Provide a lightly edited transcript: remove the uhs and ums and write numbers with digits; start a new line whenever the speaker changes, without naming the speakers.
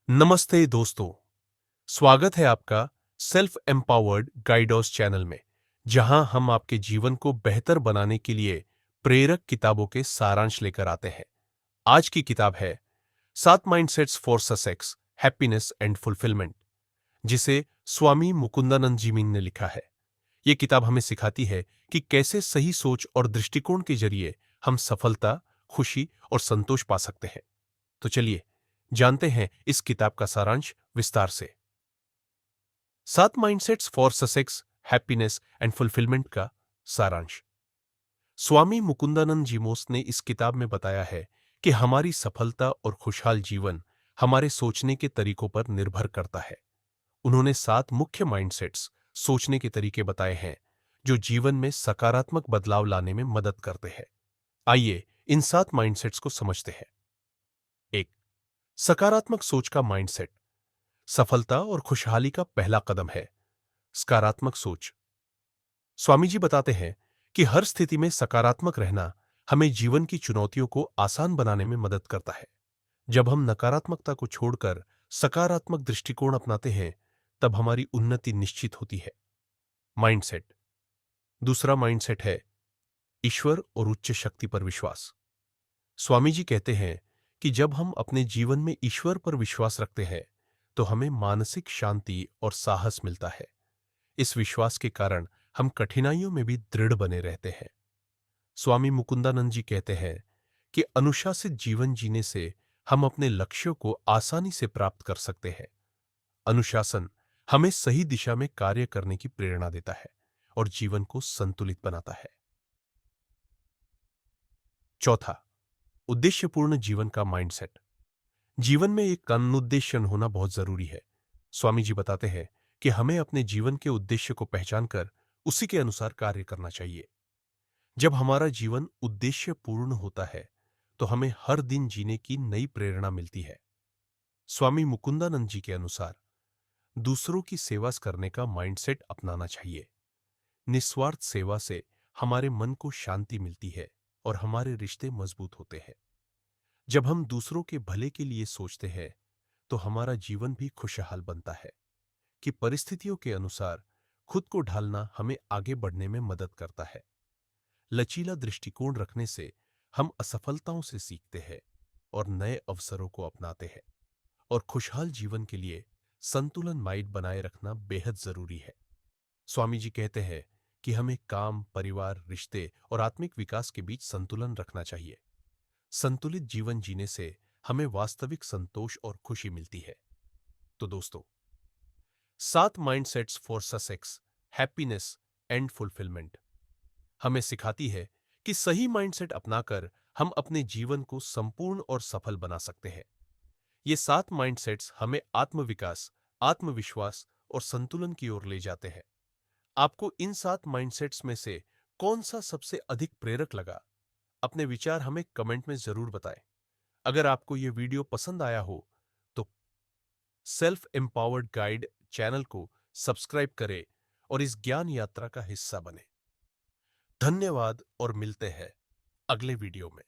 नमस्ते दोस्तों, स्वागत है आपका सेल्फ एम्पावर्ड गाइडोस चैनल में, जहां हम आपके जीवन को बेहतर बनाने के लिए प्रेरक किताबों के सारांश लेकर आते हैं। आज की किताब है 7 mindsets for success, happiness and fulfilment, जिसे स्वामी मुकुंदानंद जी मीन ने लिखा है। ये किताब हमें सिखाती है कि कैसे सही सोच और दृष्टिकोण के जरिए हम सफलता, खुशी और संतोष पा सकते हैं। तो चलिए जानते हैं इस किताब का सारांश विस्तार से। 7 mindsets for success, happiness and fulfilment का सारांश। स्वामी मुकुंदानंद जीमोस ने इस किताब में बताया है कि हमारी सफलता और खुशहाल जीवन हमारे सोचने के तरीकों पर निर्भर करता है। उन्होंने 7 मुख्य माइंडसेट्स, सोचने के तरीके बताए हैं जो जीवन में सकारात्मक बदलाव लाने में मदद करते हैं। आइए इन 7 माइंडसेट्स को समझते हैं। 1. सकारात्मक सोच का माइंडसेट सफलता और खुशहाली का पहला कदम है। सकारात्मक सोच। स्वामी जी बताते हैं कि हर स्थिति में सकारात्मक रहना हमें जीवन की चुनौतियों को आसान बनाने में मदद करता है। जब हम नकारात्मकता को छोड़कर सकारात्मक दृष्टिकोण अपनाते हैं, तब हमारी उन्नति निश्चित होती है। माइंडसेट। दूसरा माइंडसेट है ईश्वर और उच्च शक्ति पर विश्वास। स्वामी जी कहते हैं कि जब हम अपने जीवन में ईश्वर पर विश्वास रखते हैं, तो हमें मानसिक शांति और साहस मिलता है। इस विश्वास के कारण हम कठिनाइयों में भी दृढ़ बने रहते हैं। स्वामी मुकुंदानंद जी कहते हैं कि अनुशासित जीवन जीने से हम अपने लक्ष्यों को आसानी से प्राप्त कर सकते हैं। अनुशासन हमें सही दिशा में कार्य करने की प्रेरणा देता है और जीवन को संतुलित बनाता है। चौथा, उद्देश्यपूर्ण जीवन का माइंडसेट। जीवन में एक अनुद्देश्य होना बहुत जरूरी है। स्वामी जी बताते हैं कि हमें अपने जीवन के उद्देश्य को पहचानकर उसी के अनुसार कार्य करना चाहिए। जब हमारा जीवन उद्देश्य पूर्ण होता है, तो हमें हर दिन जीने की नई प्रेरणा मिलती है। स्वामी मुकुंदानंद जी के अनुसार दूसरों की सेवा करने का माइंडसेट अपनाना चाहिए। निस्वार्थ सेवा से हमारे मन को शांति मिलती है और हमारे रिश्ते मजबूत होते हैं। जब हम दूसरों के भले के लिए सोचते हैं, तो हमारा जीवन भी खुशहाल बनता है। कि परिस्थितियों के अनुसार खुद को ढालना हमें आगे बढ़ने में मदद करता है। लचीला दृष्टिकोण रखने से हम असफलताओं से सीखते हैं और नए अवसरों को अपनाते हैं। और खुशहाल जीवन के लिए संतुलन माइंड बनाए रखना बेहद जरूरी है। स्वामी जी कहते हैं कि हमें काम, परिवार, रिश्ते और आत्मिक विकास के बीच संतुलन रखना चाहिए। संतुलित जीवन जीने से हमें वास्तविक संतोष और खुशी मिलती है। तो दोस्तों, 7 mindsets for success, happiness and fulfilment हमें सिखाती है कि सही माइंडसेट अपनाकर हम अपने जीवन को संपूर्ण और सफल बना सकते हैं। ये 7 माइंडसेट्स हमें आत्मविकास, आत्मविश्वास और संतुलन की ओर ले जाते हैं। आपको इन 7 माइंडसेट्स में से कौन सा सबसे अधिक प्रेरक लगा? अपने विचार हमें कमेंट में जरूर बताएं। अगर आपको यह वीडियो पसंद आया हो, तो सेल्फ एम्पावर्ड गाइड चैनल को सब्सक्राइब करें और इस ज्ञान यात्रा का हिस्सा बने। धन्यवाद और मिलते हैं अगले वीडियो में।